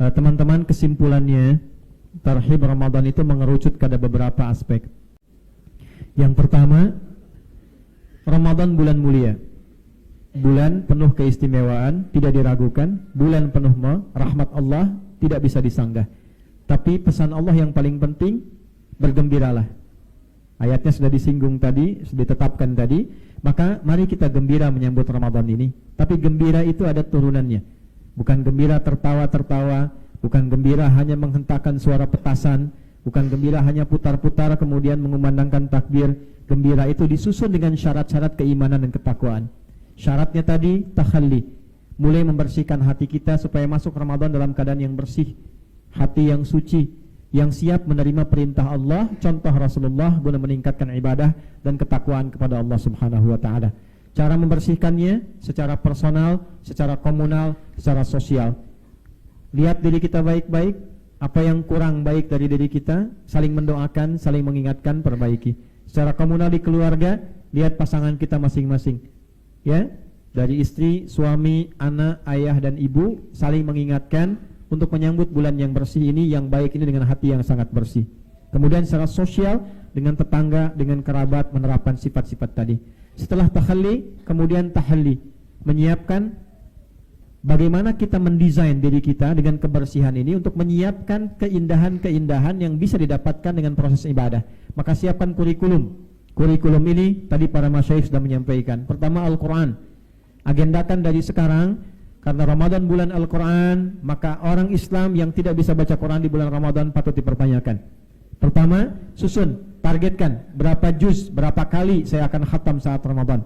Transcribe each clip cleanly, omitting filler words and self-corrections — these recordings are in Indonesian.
Teman-teman, kesimpulannya tarhib Ramadan itu mengerucut pada beberapa aspek. Yang pertama, Ramadan bulan mulia, bulan penuh keistimewaan, tidak diragukan, bulan penuh rahmat Allah, tidak bisa disanggah. Tapi pesan Allah yang paling penting, bergembiralah. Ayatnya sudah disinggung tadi, sudah ditetapkan tadi. Maka mari kita gembira menyambut Ramadan ini. Tapi gembira itu ada turunannya. Bukan gembira tertawa-tertawa, bukan gembira hanya menghentakkan suara petasan, bukan gembira hanya putar-putar kemudian mengumandangkan takbir. Gembira itu disusun dengan syarat-syarat keimanan dan ketakwaan. Syaratnya tadi takhalli, mulai membersihkan hati kita supaya masuk Ramadan dalam keadaan yang bersih, hati yang suci, yang siap menerima perintah Allah. Contoh Rasulullah guna meningkatkan ibadah dan ketakwaan kepada Allah Subhanahu wa taala. Cara membersihkannya secara personal, secara komunal, secara sosial. Lihat diri kita baik-baik, apa yang kurang baik dari diri kita, saling mendoakan, saling mengingatkan, perbaiki. Secara komunal di keluarga, lihat pasangan kita masing-masing. Ya, dari istri, suami, anak, ayah dan ibu saling mengingatkan untuk menyambut bulan yang bersih ini, yang baik ini dengan hati yang sangat bersih. Kemudian secara sosial dengan tetangga, dengan kerabat menerapkan sifat-sifat tadi. Setelah takhalli, kemudian tahalli, menyiapkan bagaimana kita mendesain diri kita dengan kebersihan ini untuk menyiapkan keindahan-keindahan yang bisa didapatkan dengan proses ibadah. Maka siapkan kurikulum. Kurikulum ini tadi para masyayikh sudah menyampaikan. Pertama, Al-Quran. Agendakan dari sekarang, karena Ramadan bulan Al-Quran, maka orang Islam yang tidak bisa baca Quran di bulan Ramadan patut dipertanyakan. Pertama, susun, targetkan berapa juz, berapa kali saya akan khatam saat Ramadan.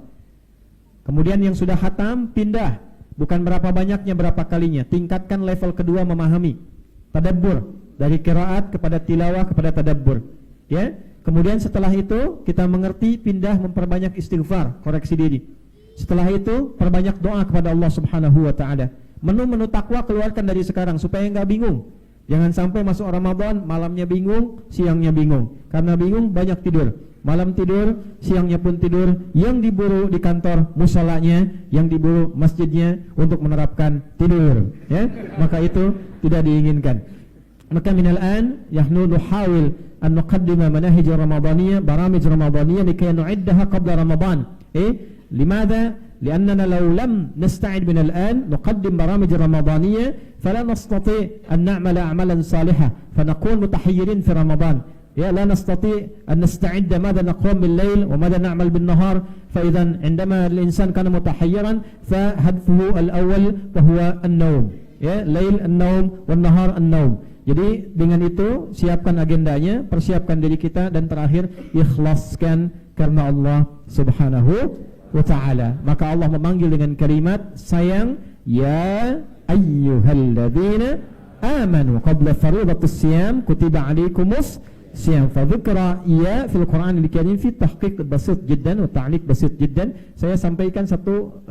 Kemudian yang sudah khatam, pindah. Bukan berapa banyaknya, berapa kalinya. Tingkatkan level kedua, memahami. Tadabbur, dari qiraat kepada tilawah kepada tadabbur. Ya. Kemudian setelah itu kita mengerti, pindah memperbanyak istighfar, koreksi diri. Setelah itu perbanyak doa kepada Allah Subhanahu wa taala. Menu-menu takwa keluarkan dari sekarang supaya enggak bingung. Jangan sampai masuk Ramadan malamnya bingung, siangnya bingung. Karena bingung banyak tidur. Malam tidur, siangnya pun tidur. Yang diburu di kantor musholanya, yang diburu masjidnya untuk menerapkan tidur. Ya, maka itu tidak diinginkan. Maka minal an yahnu nuhawil an nuqaddima manahij ramadhaniyah, baramij ramadhaniyah likay nu'iddaha qabla Ramadan. لماذا؟ لأننا لو لم نستعد من الآن نقدم برامج رمضانية فلا نستطيع أن نعمل أعمالا صالحة فنكون متحيرين في رمضان. لا نستطيع أن نستعد ماذا نقوم بالليل وماذا نعمل بالنهار. فإذا عندما الإنسان كان متحيرا فهدفه الأول وهو النوم. ليل النوم والنهار النوم. Jadi dengan itu siapkan agendanya, persiapkan diri kita, dan terakhir ikhlaskan karena Allah Subhanahu wa ta'ala. Maka Allah memanggil dengan kalimat sayang, ya ayyuhalladzina amanu qabla faridatus siyam kutiba alaikumus siyam. Fadzukra ya fil Qur'anil Karim fi tahqiq basit jiddan wa ta'liq basit jiddan. Saya sampaikan satu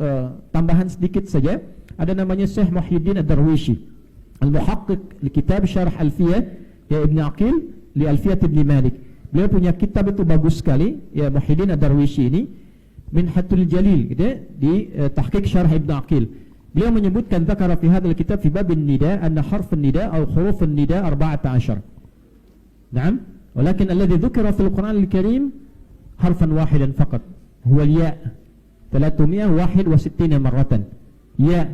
tambahan sedikit saja. Ada namanya Syekh Muhyiddin Ad-Darwishi, Al-Muhaqqiq li kitab Syarh Alfiyah ya Ibn Aqil li Alfiyah Ibn Malik. Beliau punya kitab itu bagus sekali, ya Muhyiddin Ad-Darwishi ini, Minhatul Jalil gitu ya, di tahqiq Syarh Ibn Aqil. Beliau menyebutkan dzakara fi hadzal kitab fi babin nida anna harfun nida atau hurufun nida 14. Naam, walakin alladhi dzukira fil Qur'anil Karim harfan wahidan faqat, huwa al-ya. 361 marratan. Ya.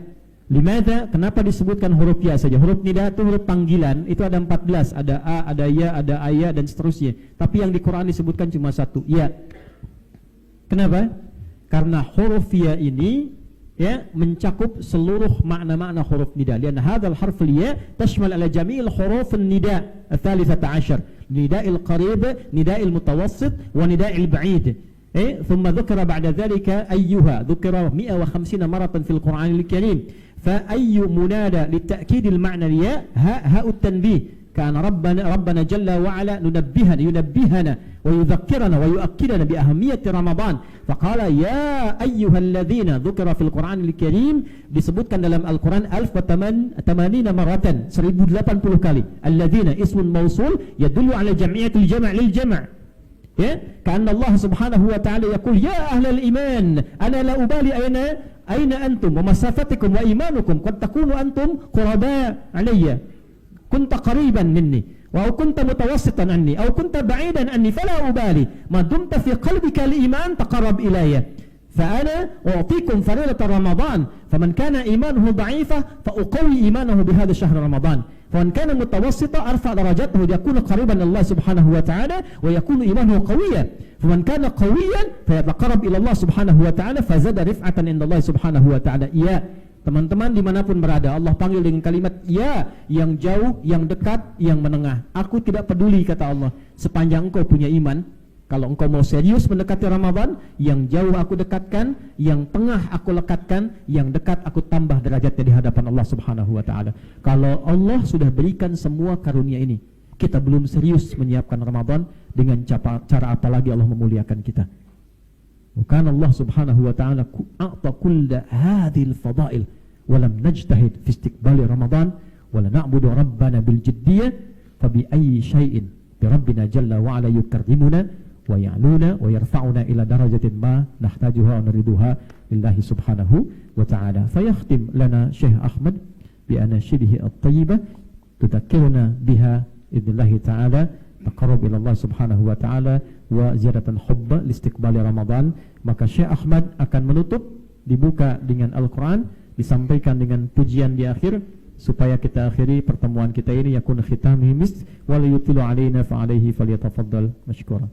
Limadha? Kenapa disebutkan huruf ya saja? Huruf nida itu huruf panggilan, itu ada 14, ada a, ada ya, ada ayat dan seterusnya. Tapi yang di Quran disebutkan cuma satu, ya. Kenapa? Karena huruf ya ini ya mencakup seluruh makna-makna huruf nida. Lian hadzal harf ya tashmal ala jami'il huruf nida ats-13, nida'il qarib, nida'il mutawassit wa nida'il ba'id. ثم ذكر بعد ذلك أيها ذكر 150 مرة في القرآن الكريم. فأي منادى للتأكيد المعنى الياء هاء التنبيه. كان ربنا جل وعلا ينبهنا ويذكرنا ويؤكدنا بأهمية رمضان. فقال يا أيها الذين ذكر في القرآن الكريم, disebutkan dalam Al-Quran 1080 مرة, 1080 kali. الذين اسم موصول يدل على جمعية الجمع للجمع. Ya, karena Allah Subhanahu wa taala yaqul ya ahlal iman ana la ubali aina antum wa masafatikum wa imanukum qad takunu antum quraba alayya. kunta qariban minni wa kunta mutawassitan anni aw kunta ba'idan anni fala ubali ma dumta fi qalbika al-iman taqarrab ilayya فأنا أعطيكم فريضة رمضان فمن كان إيمانه ضعيفة فأقوي إيمانه بهذا الشهر رمضان فمن كان متوسطا أرفع درجاته ليكون قريبا من الله سبحانه وتعالى ويكون إيمانه قويا فمن كان قويا فيتقرب إلى الله سبحانه وتعالى فزاد رفعة عند الله سبحانه وتعالى. Ya, teman-teman dimanapun berada, Allah panggil dengan kalimat ya, yang jauh, yang dekat, yang menengah. Aku tidak peduli, kata Allah, sepanjang engkau punya iman. Kalau engkau mau serius mendekati Ramadan, yang jauh aku dekatkan, yang tengah aku lekatkan, yang dekat aku tambah derajatnya di hadapan Allah Subhanahu wa taala. Kalau Allah sudah berikan semua karunia ini, kita belum serius menyiapkan Ramadan, dengan cara apa lagi Allah memuliakan kita? Bukan Allah Subhanahu wa taala a'ta kulla hadhil fadail wa lam najtahid fi istiqbali Ramadan wa la na'budu rabbana bil jiddiyah fa bi ayyi shay'in bi rabbina jalla wa ala yukarrimuna wa ya'luna wa yarfa'una ila darajatin ma nahtajuha wa nuriduha lillahi subhanahu wa ta'ala. Fayakhtim lana Syekh Ahmad bi anashidihi at-tayyibah tudzakkiruna biha idnillahi ta'ala taqarrub ila Allah subhanahu wa ta'ala wa ziyadatan hubba listiqbali Ramadan. Maka Syekh Ahmad akan menutup, dibuka dengan Al-Quran, disampaikan dengan pujian di akhir, supaya kita akhiri pertemuan kita ini yakun khitamihi mis wa la yutilu alaina fa alaihi falyatafaddal mashkura.